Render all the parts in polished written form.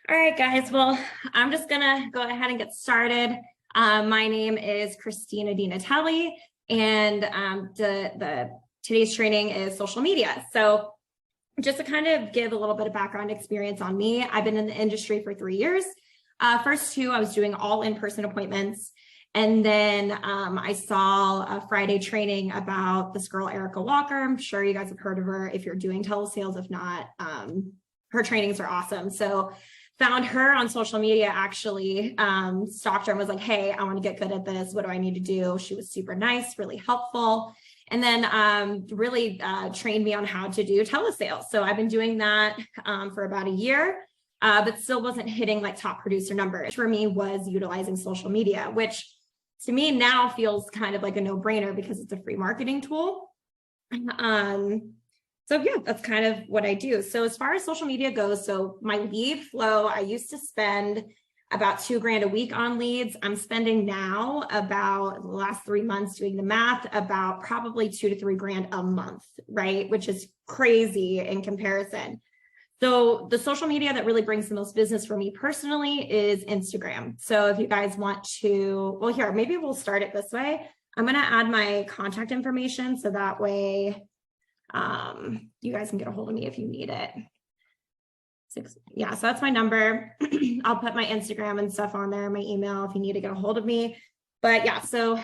All right, guys. Well, I'm just gonna go ahead and get started. My name is Christina DiNatale, and today's training is social media. So just to kind of give a little bit of background experience on me, I've been in the industry for 3 years. First 2, I was doing all in-person appointments. And then I saw a Friday training about this girl, Erica Walker. I'm sure you guys have heard of her if you're doing telesales. If not, her trainings are awesome. So found her on social media, actually, stalked her and was like, hey, I want to get good at this. What do I need to do? She was super nice, really helpful. And then really trained me on how to do telesales. So I've been doing that for about a year, but still wasn't hitting like top producer numbers. For me was utilizing social media, which to me now feels kind of like a no-brainer because it's a free marketing tool. So yeah, that's kind of what I do. So as far as social media goes, so my lead flow, I used to spend about $2,000 a week on leads. I'm spending now about the last 3 months doing the math, about probably $2,000 to $3,000 a month, right? Which is crazy in comparison. So the social media that really brings the most business for me personally is Instagram. So if you guys want to, well, here, maybe we'll start it this way. I'm going to add my contact information so that way you guys can get a hold of me if you need it. Yeah, so that's my number. I'll put my Instagram and stuff on there, my email if you need to get a hold of me. But yeah, so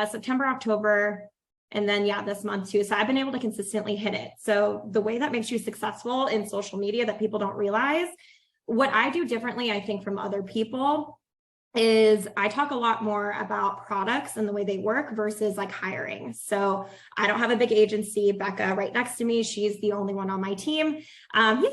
September, October, and then yeah, this month too. So I've been able to consistently hit it. So the way that makes you successful in social media that people don't realize, what I do differently, I think, from other people is I talk a lot more about products and the way they work versus like hiring. So I don't have a big agency. Becca right next to me, she's the only one on my team. And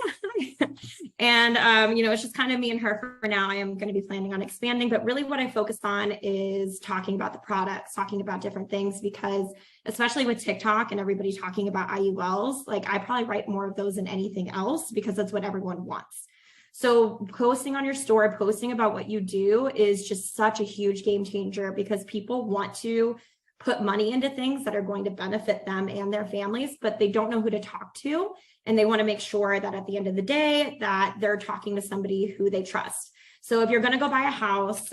it's just kind of me and her for now. I am going to be planning on expanding, but really what I focus on is talking about the products, talking about different things, because especially with TikTok and everybody talking about IULs, like I probably write more of those than anything else because that's what everyone wants. So posting on your story, posting about what you do is just such a huge game changer because people want to put money into things that are going to benefit them and their families, but they don't know who to talk to. And they want to make sure that at the end of the day that they're talking to somebody who they trust. So if you're going to go buy a house,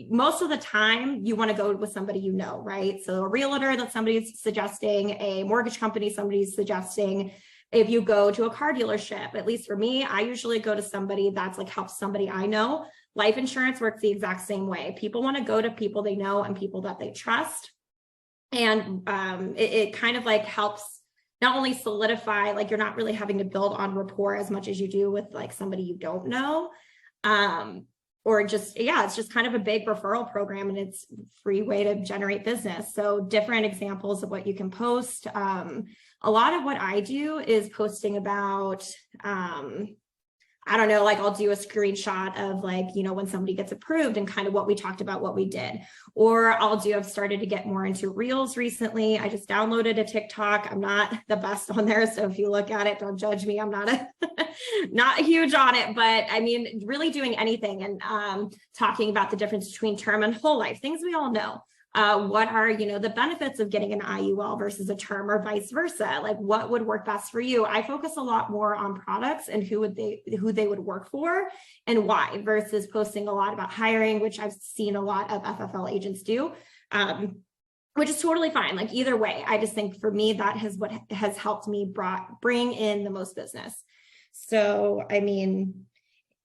most of the time you want to go with somebody you know, right? So a realtor that somebody's suggesting, a mortgage company somebody's suggesting. If you go to a car dealership, at least for me, I usually go to somebody that's like helps somebody I know. Life insurance works the exact same way. People want to go to people they know and people that they trust. And it kind of like helps not only solidify, like you're not really having to build on rapport as much as you do with like somebody you don't know. Or just, yeah, it's just kind of a big referral program and it's a free way to generate business. So different examples of what you can post. A lot of what I do is posting about, I don't know, like I'll do a screenshot of like, when somebody gets approved and kind of what we talked about, what we did. Or I've started to get more into Reels recently. I just downloaded a TikTok. I'm not the best on there. So if you look at it, don't judge me. I'm not huge on it, but I mean, really doing anything and talking about the difference between term and whole life, things we all know. What are, the benefits of getting an IUL versus a term or vice versa? Like what would work best for you? I focus a lot more on products and who they would work for and why versus posting a lot about hiring, which I've seen a lot of FFL agents do, which is totally fine. Like either way, I just think for me, that has what has helped me bring in the most business. So, I mean,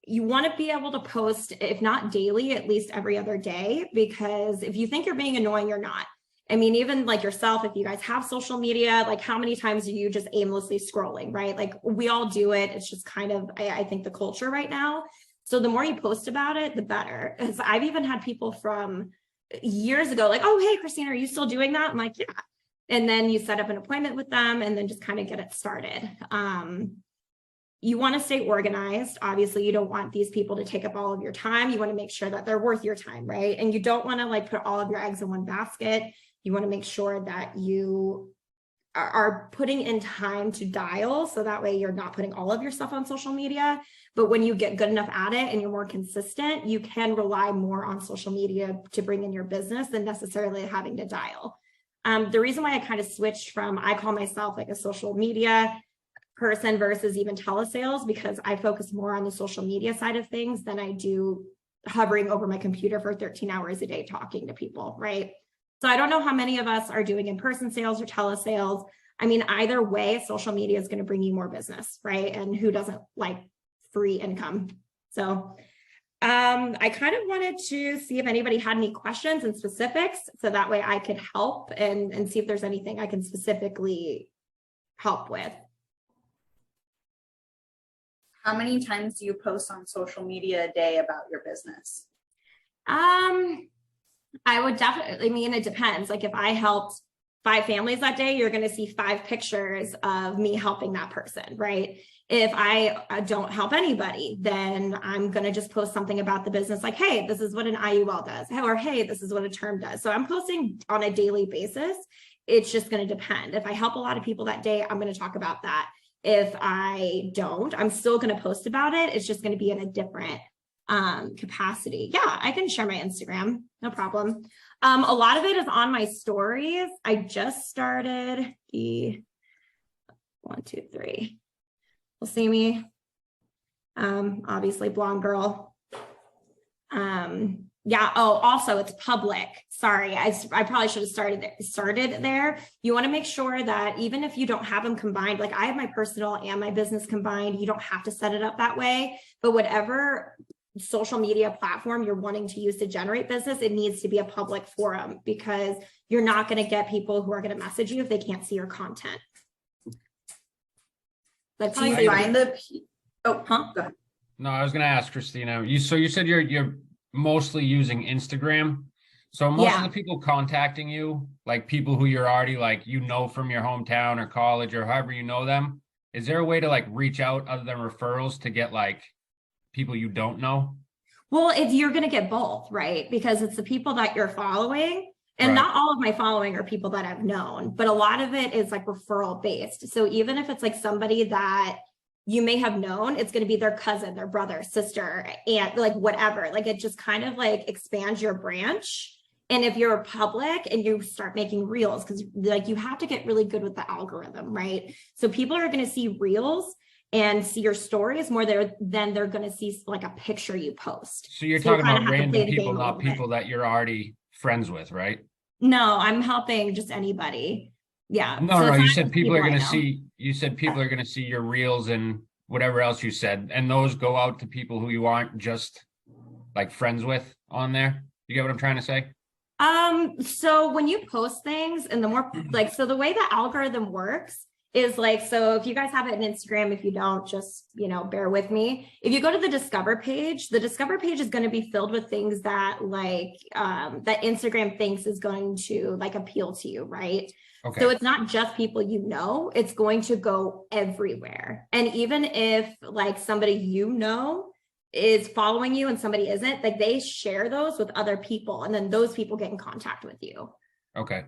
you want to be able to post, if not daily, at least every other day, because if you think you're being annoying, you're not. I mean, even like yourself, if you guys have social media, like how many times are you just aimlessly scrolling, right? Like we all do it. It's just kind of, I think, the culture right now. So the more you post about it, the better. Because I've even had people from years ago, like, oh, hey, Christina, are you still doing that? I'm like, yeah. And then you set up an appointment with them and then just kind of get it started. You want to stay organized. Obviously, you don't want these people to take up all of your time. You want to make sure that they're worth your time, right? And you don't want to like put all of your eggs in one basket. You want to make sure that you are putting in time to dial. So that way you're not putting all of your stuff on social media. But when you get good enough at it and you're more consistent, you can rely more on social media to bring in your business than necessarily having to dial. The reason why I kind of switched from, I call myself like a social media person versus even telesales, because I focus more on the social media side of things than I do hovering over my computer for 13 hours a day talking to people, right? So I don't know how many of us are doing in-person sales or telesales. I mean, either way, social media is going to bring you more business, right? And who doesn't like free income? So I kind of wanted to see if anybody had any questions and specifics, so that way I could help and see if there's anything I can specifically help with. How many times do you post on social media a day about your business? I would definitely, I mean, it depends. Like if I helped 5 families that day, you're going to see 5 pictures of me helping that person, right? If I don't help anybody, then I'm going to just post something about the business like, hey, this is what an IUL does, or hey, this is what a term does. So I'm posting on a daily basis. It's just going to depend. If I help a lot of people that day, I'm going to talk about that. If I don't, I'm still going to post about it. It's just going to be in a different capacity. Yeah, I can share my Instagram, no problem. A lot of it is on my stories. I just started the 1, 2, 3. You'll see me. Obviously blonde girl. Yeah. Oh, also it's public. Sorry. I probably should have started there. You want to make sure that even if you don't have them combined, like I have my personal and my business combined, you don't have to set it up that way, but whatever social media platform you're wanting to use to generate business, it needs to be a public forum, because you're not going to get people who are going to message you if they can't see your content. Like, do you find the, go ahead. No, I was going to ask Christina, you said you're mostly using Instagram. So most of the people contacting you, like people who you're already like, you know, from your hometown or college or however you know them, is there a way to like reach out other than referrals to get like people you don't know? Well, if you're going to get both, right? Because it's the people that you're following, and Right. not all of my following are people that I've known, but a lot of it is like referral based. So even if it's like somebody that you may have known, it's going to be their cousin, their brother, sister, aunt, like whatever. Like it just kind of like expands your branch. And if you're public and you start making reels, because like you have to get really good with the algorithm, right? So people are going to see reels and see your stories more there than they're going to see like a picture you post. So you're talking about random people, not people that you're already friends with, right? No, I'm helping just anybody. Yeah. No, you said people are going to see, you said people are going to see your reels and whatever else you said, and those go out to people who you aren't just like friends with on there. You get what I'm trying to say? So when you post things, and the more like, so the way the algorithm works is like, so if you guys have it on Instagram, if you don't, just, you know, bear with me. If you go to the Discover page is going to be filled with things that like, that Instagram thinks is going to like appeal to you, right? Okay. So it's not just people you know, it's going to go everywhere. And even if like somebody you know is following you and somebody isn't, like they share those with other people, and then those people get in contact with you. Okay.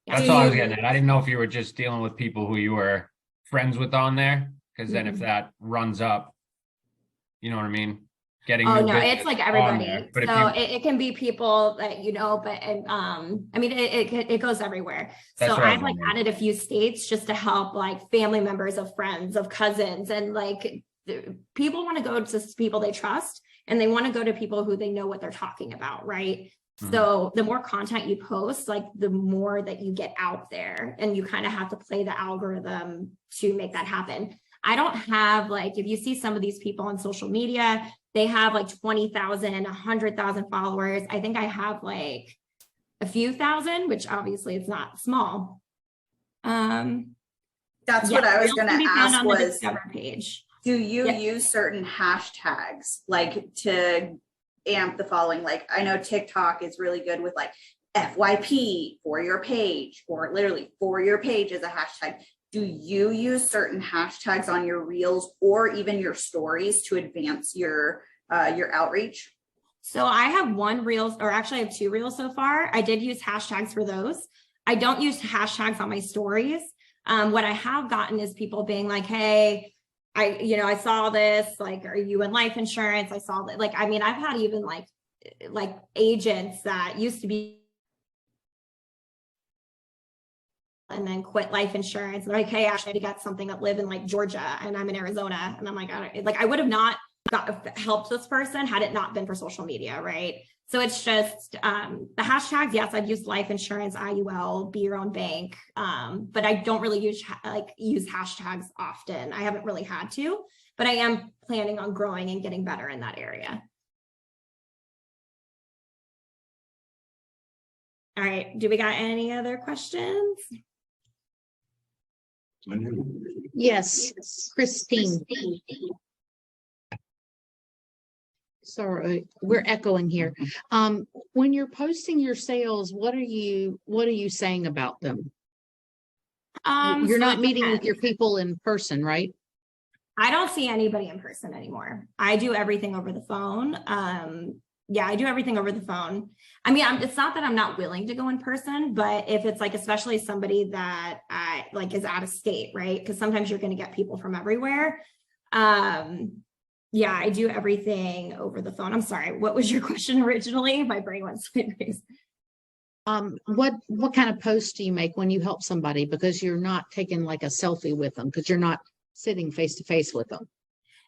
Yeah. That's all I was getting at. I didn't know if you were just dealing with people who you were friends with on there, because then if that runs up, you know what I mean? Getting oh no, it's like everybody. But so it can be people that you know, but I mean it goes everywhere. So I've like added a few states just to help like family members of friends, of cousins, and like people want to go to people they trust, and they want to go to people who they know what they're talking about, right? So the more content you post, like the more that you get out there, and you kind of have to play the algorithm to make that happen. I don't have like, if you see some of these people on social media, they have like 20,000 and 100,000 followers. I think I have like a few thousand, which obviously it's not small. That's what I was going to ask was, Discover page. Do you use certain hashtags like to amp the following? Like I know TikTok is really good with like FYP for your page, or literally for your page is a hashtag. Do you use certain hashtags on your reels or even your stories to advance your outreach? So I have one reel, or actually I have 2 reels so far. I did use hashtags for those. I don't use hashtags on my stories. What I have gotten is people being like, hey, I saw this, like, are you in life insurance? I saw that, like, I mean, I've had even like agents that used to be and then quit life insurance. They're like, hey, Ashley, I got something that live in like Georgia and I'm in Arizona. And I'm like, I would have not helped this person had it not been for social media, right? So it's just the hashtags. Yes, I've used life insurance, IUL, be your own bank, but I don't really use hashtags often. I haven't really had to, but I am planning on growing and getting better in that area. All right, do we got any other questions? Yes, Christine. Sorry, we're echoing here. When you're posting your sales, what are you saying about them? You're So not it meeting with depends. your people in person, right? I don't see anybody in person anymore. I do everything over the phone. Yeah, I do everything over the phone. I mean, it's not that I'm not willing to go in person, but if it's like, especially somebody that is out of state, right? Because sometimes you're going to get people from everywhere. Yeah, I do everything over the phone. I'm sorry. What was your question originally? My brain went sideways. What kind of posts do you make when you help somebody? Because you're not taking like a selfie with them, because you're not sitting face to face with them.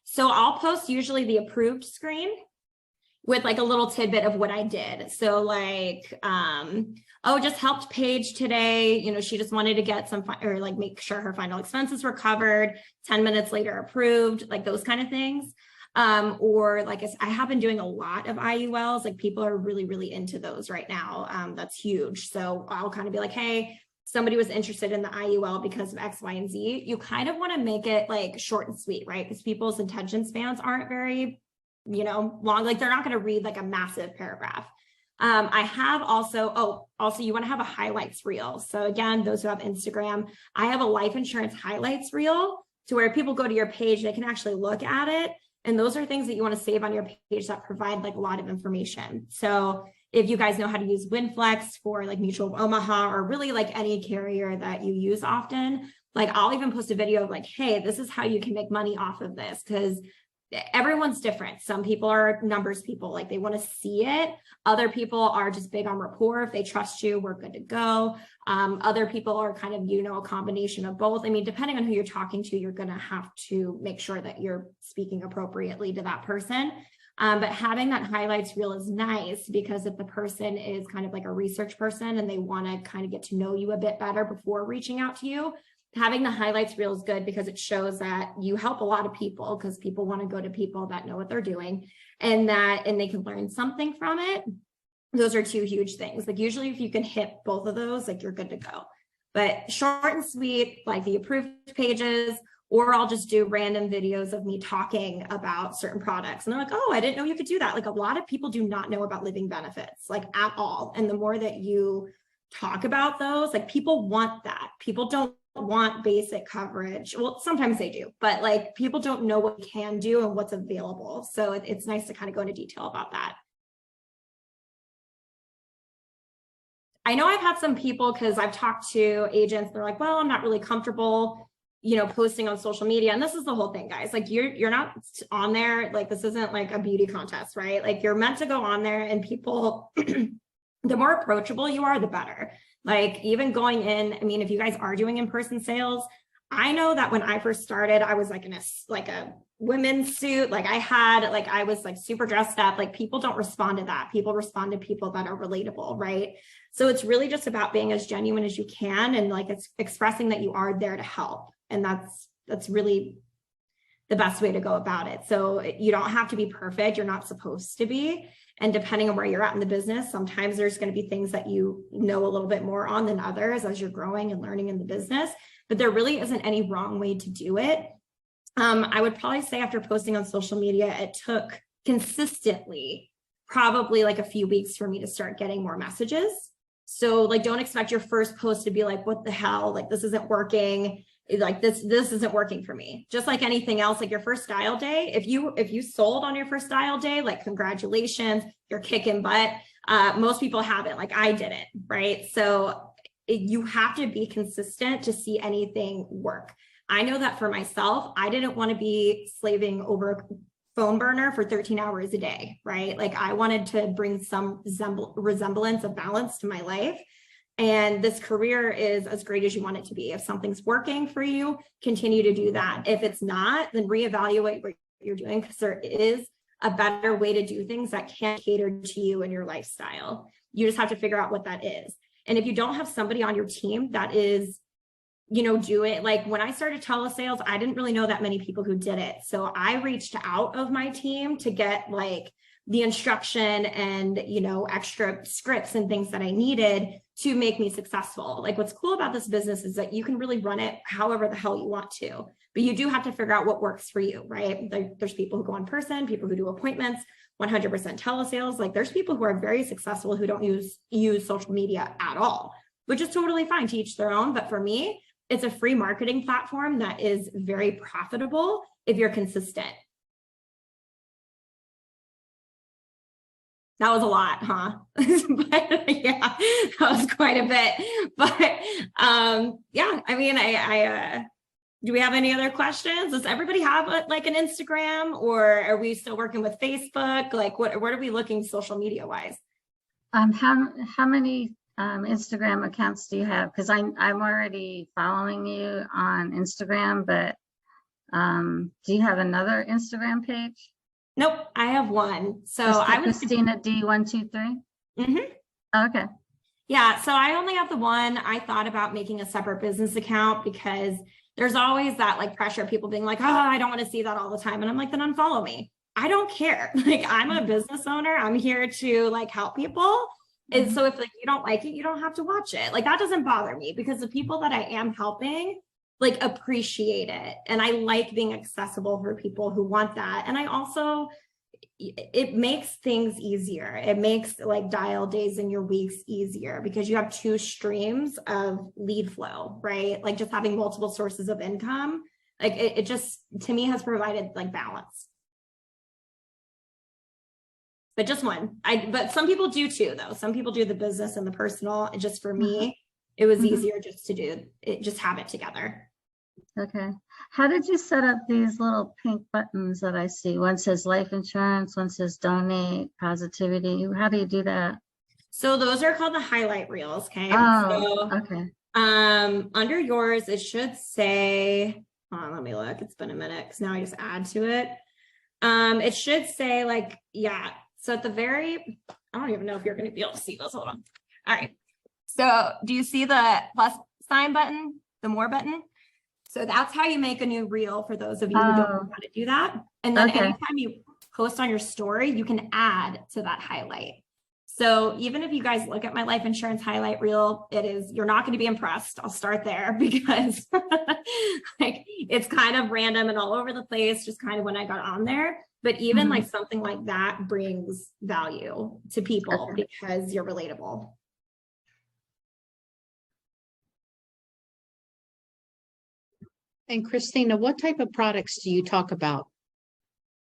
So I'll post usually the approved screen with like a little tidbit of what I did. So like, just helped Paige today. She just wanted to get some, or like make sure her final expenses were covered. 10 minutes later approved, like those kind of things. Or like I have been doing a lot of IULs, like people are really, really into those right now. That's huge. So I'll kind of be like, hey, somebody was interested in the IUL because of X, Y, and Z. You kind of want to make it like short and sweet, right? Because people's attention spans aren't very, long, like they're not going to read like a massive paragraph. I have also you want to have a highlights reel. So again, those who have Instagram, I have a life insurance highlights reel to where people go to your page, they can actually look at it. And those are things that you want to save on your page that provide like a lot of information. So if you guys know how to use WinFlex for like Mutual of Omaha or really like any carrier that you use often, like I'll even post a video of like, hey, this is how you can make money off of this, because everyone's different. Some people are numbers people, like they want to see it. Other people are just big on rapport. If they trust you, we're good to go. Other people are kind of, a combination of both. I mean, depending on who you're talking to, you're going to have to make sure that you're speaking appropriately to that person. But having that highlights reel is nice because if the person is kind of like a research person and they want to kind of get to know you a bit better before reaching out to you, having the highlights reel is good because it shows that you help a lot of people, because people want to go to people that know what they're doing and they can learn something from it. Those are two huge things. Like usually if you can hit both of those, like you're good to go. But short and sweet, like the approved pages, or I'll just do random videos of me talking about certain products. And they're like, oh, I didn't know you could do that. Like a lot of people do not know about living benefits, like at all. And the more that you talk about those, like people want that. People don't want basic coverage. Well, sometimes they do, but like people don't know what you can do and what's available. So it's nice to kind of go into detail about that. I know I've had some people, because I've talked to agents, they're like, well, I'm not really comfortable, posting on social media. And this is the whole thing, guys. Like you're not on there. Like this isn't like a beauty contest, right? Like you're meant to go on there and people, the more approachable you are, the better. Like even going in, I mean, if you guys are doing in-person sales, I know that when I first started, I was like in a women's suit. Like I was like super dressed up. Like people don't respond to that. People respond to people that are relatable, right? So it's really just about being as genuine as you can. And like it's expressing that you are there to help. And that's really the best way to go about it. So you don't have to be perfect. You're not supposed to be. And depending on where you're at in the business, sometimes there's going to be things that you know a little bit more on than others as you're growing and learning in the business, but there really isn't any wrong way to do it. I would probably say after posting on social media, it took consistently probably like a few weeks for me to start getting more messages. So like, don't expect your first post to be like, what the hell? Like, this isn't working. Like this isn't working for me. Just like anything else, like your first dial day, if you sold on your first dial day, like congratulations, you're kicking butt. Most people haven't, like I didn't, right? So you have to be consistent to see anything work. I know that for myself, I didn't want to be slaving over a phone burner for 13 hours a day, right? Like I wanted to bring some resemblance of balance to my life. And this career is as great as you want it to be. If something's working for you, continue to do that. If it's not, then reevaluate what you're doing, because there is a better way to do things that can cater to you and your lifestyle. You just have to figure out what that is. And if you don't have somebody on your team that is, do it, like when I started telesales, I didn't really know that many people who did it. So I reached out of my team to get like the instruction and, extra scripts and things that I needed to make me successful. Like what's cool about this business is that you can really run it however the hell you want to, but you do have to figure out what works for you, right? There's people who go in person, people who do appointments, 100% telesales. Like there's people who are very successful who don't use social media at all, which is totally fine, to each their own. But for me, it's a free marketing platform that is very profitable if you're consistent. That was a lot, huh? But yeah, that was quite a bit. But yeah, I mean, do we have any other questions? Does everybody have like an Instagram, or are we still working with Facebook? Like what are we looking social media wise? How many Instagram accounts do you have? Because I'm already following you on Instagram, but do you have another Instagram page? Nope, I have one. So Just I was Christina D123. Okay. Yeah, so I only have the one. I thought about making a separate business account because there's always that like pressure, people being like, oh, I don't want to see that all the time. And I'm like, then unfollow me. I don't care. Like I'm a business owner. I'm here to like help people. And so if like you don't like it, you don't have to watch it. Like that doesn't bother me, because the people that I am helping like appreciate it. And I like being accessible for people who want that. And I also, it makes things easier. It makes like dial days in your weeks easier, because you have two streams of lead flow, right? Like just having multiple sources of income, like it just, to me, has provided like balance. But just one. But some people do too, though. Some people do the business and the personal. And just for me, it was easier just to do it, just have it together. Okay. How did you set up these little pink buttons that I see? One says life insurance, one says donate, positivity. How do you do that? So those are called the highlight reels. Okay. Oh, so, okay. Under yours, it should say, hold on, let me look. It's been a minute because now I just add to it. It should say like, yeah. So at the very, I don't even know if you're going to be able to see this. Hold on. All right. So do you see the plus sign button, the more button? So that's how you make a new reel, for those of you who don't know how to do that. And then anytime you post on your story, you can add to that highlight. So even if you guys look at my life insurance highlight reel, you're not going to be impressed. I'll start there, because like it's kind of random and all over the place, just kind of when I got on there. But even like something like that brings value to people because you're relatable. And Christina, what type of products do you talk about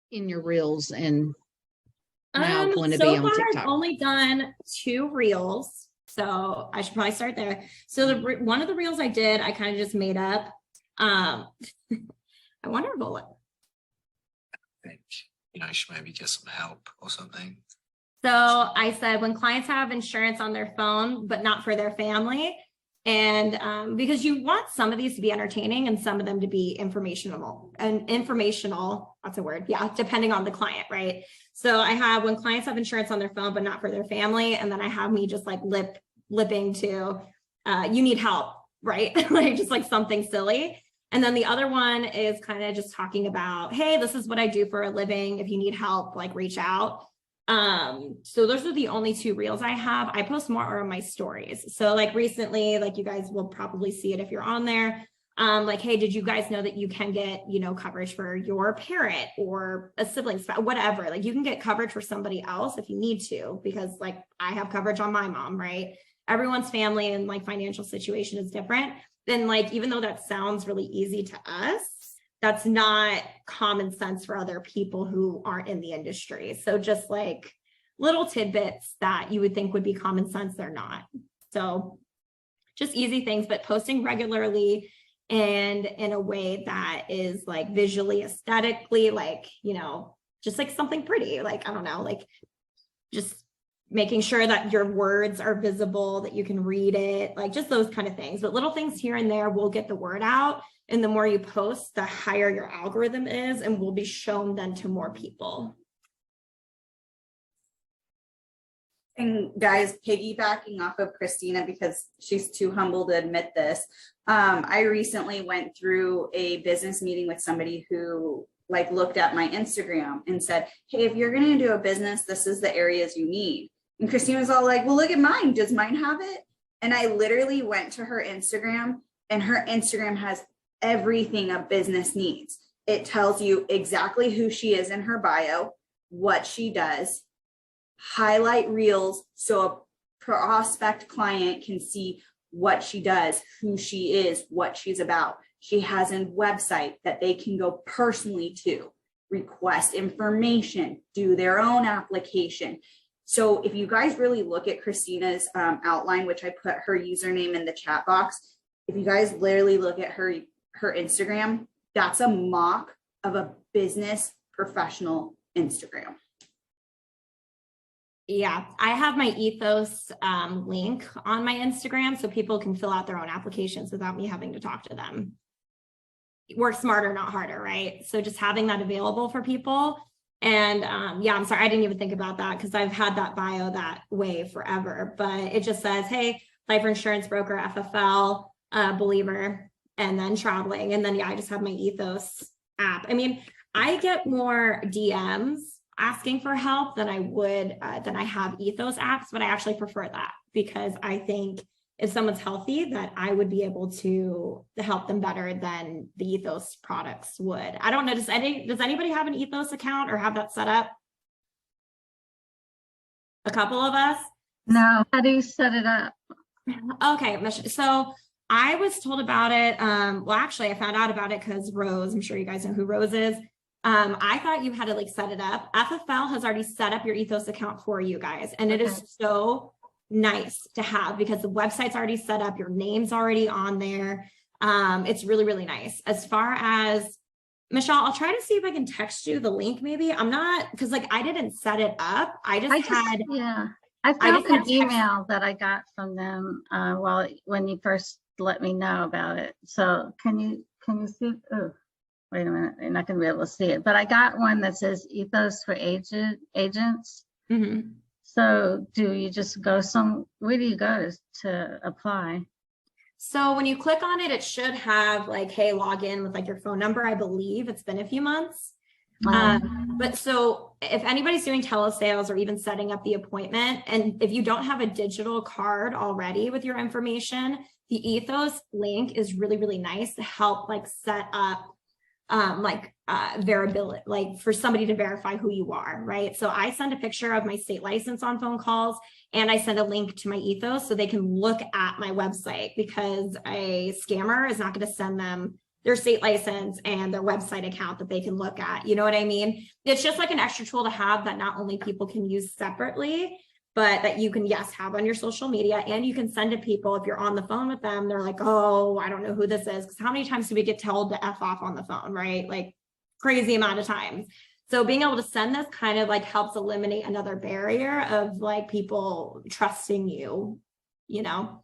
in your reels and now going to be on TikTok? I've only done 2 reels, so I should probably start there. So one of the reels I did, I kind of just made up. I wonder if I think, you should maybe get some help or something. So I said, when clients have insurance on their phone, but not for their family. And because you want some of these to be entertaining and some of them to be informational, that's a word. Yeah. Depending on the client. Right. So I have, when clients have insurance on their phone, but not for their family. And then I have me just like lipping to, you need help. Right. Like just like something silly. And then the other one is kind of just talking about, hey, this is what I do for a living. If you need help, like reach out. So those are the only 2 reels I have. I post more on my stories. So like recently, like you guys will probably see it if you're on there. Like, hey, did you guys know that you can get, coverage for your parent or a sibling, whatever, like you can get coverage for somebody else if you need to, because like I have coverage on my mom, right? Everyone's family and like financial situation is different. Then like, even though that sounds really easy to us, that's not common sense for other people who aren't in the industry. So just like little tidbits that you would think would be common sense, they're not. So just easy things, but posting regularly and in a way that is like visually, aesthetically, like, you know, just like something pretty, like, I don't know, like just making sure that your words are visible, that you can read it, like just those kind of things. But little things here and there will get the word out. And the more you post, the higher your algorithm is and will be shown then to more people. And guys, piggybacking off of Christina, because she's too humble to admit this, I recently went through a business meeting with somebody who like looked at my Instagram and said, hey, if you're going to do a business, this is the areas you need. And Christina was all like, well, look at mine. Does mine have it? And I literally went to her Instagram, and her Instagram has everything a business needs. It tells you exactly who she is in her bio, what she does, highlight reels so a prospect client can see what she does, who she is, what she's about. She has a website that they can go personally to, request information, do their own application. So if you guys really look at Christina's outline, which I put her username in the chat box, if you guys literally look at her Instagram, that's a mock of a business professional Instagram. Yeah, I have my Ethos link on my Instagram so people can fill out their own applications without me having to talk to them. Work smarter, not harder, right? So just having that available for people. And yeah, I'm sorry, I didn't even think about that because I've had that bio that way forever, but it just says, hey, life insurance broker, FFL, believer, and then traveling. And then, yeah, I just have my Ethos app. I mean, I get more DMs asking for help than I would, than I have Ethos apps, but I actually prefer that because I think if someone's healthy, that I would be able to help them better than the Ethos products would. I don't know, does anybody have an Ethos account or have that set up? A couple of us? No, how do you set it up? Okay, so I was told about it. Well, actually, I found out about it because Rose, I'm sure you guys know who Rose is. I thought you had to like set it up. FFL has already set up your Ethos account for you guys. And it is so nice to have because the website's already set up, your name's already on there. It's really, really nice. As far as Michelle, I'll try to see if I can text you the link maybe. I'm not, because like I didn't set it up. I found an email that I got from them when you first let me know about it. So can you see? Oh, wait a minute, you're not going to be able to see it. But I got one that says Ethos for agents. Mm-hmm. So do you just go where do you go to apply? So when you click on it, it should have like, hey, log in with like your phone number. I believe it's been a few months. But so if anybody's doing telesales or even setting up the appointment, and if you don't have a digital card already with your information, the Ethos link is really, really nice to help like set up veribility, like for somebody to verify who you are, right? So I send a picture of my state license on phone calls, and I send a link to my Ethos so they can look at my website, because a scammer is not going to send them their state license and their website account that they can look at. You know what I mean? It's just like an extra tool to have that not only people can use separately, but that you can, yes, have on your social media, and you can send to people. If you're on the phone with them, they're like, oh, I don't know who this is. Because how many times do we get told to F off on the phone, right? Like crazy amount of times. So being able to send this kind of like helps eliminate another barrier of like people trusting you, you know?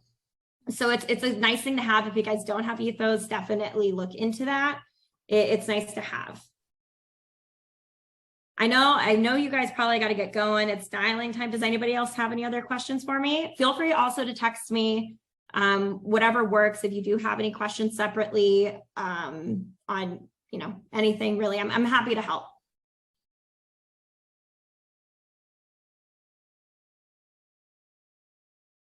So it's a nice thing to have. If you guys don't have Ethos, definitely look into that. It's nice to have. I know you guys probably got to get going. It's dialing time. Does anybody else have any other questions for me? Feel free also to text me, whatever works. If you do have any questions separately on, anything really, I'm happy to help.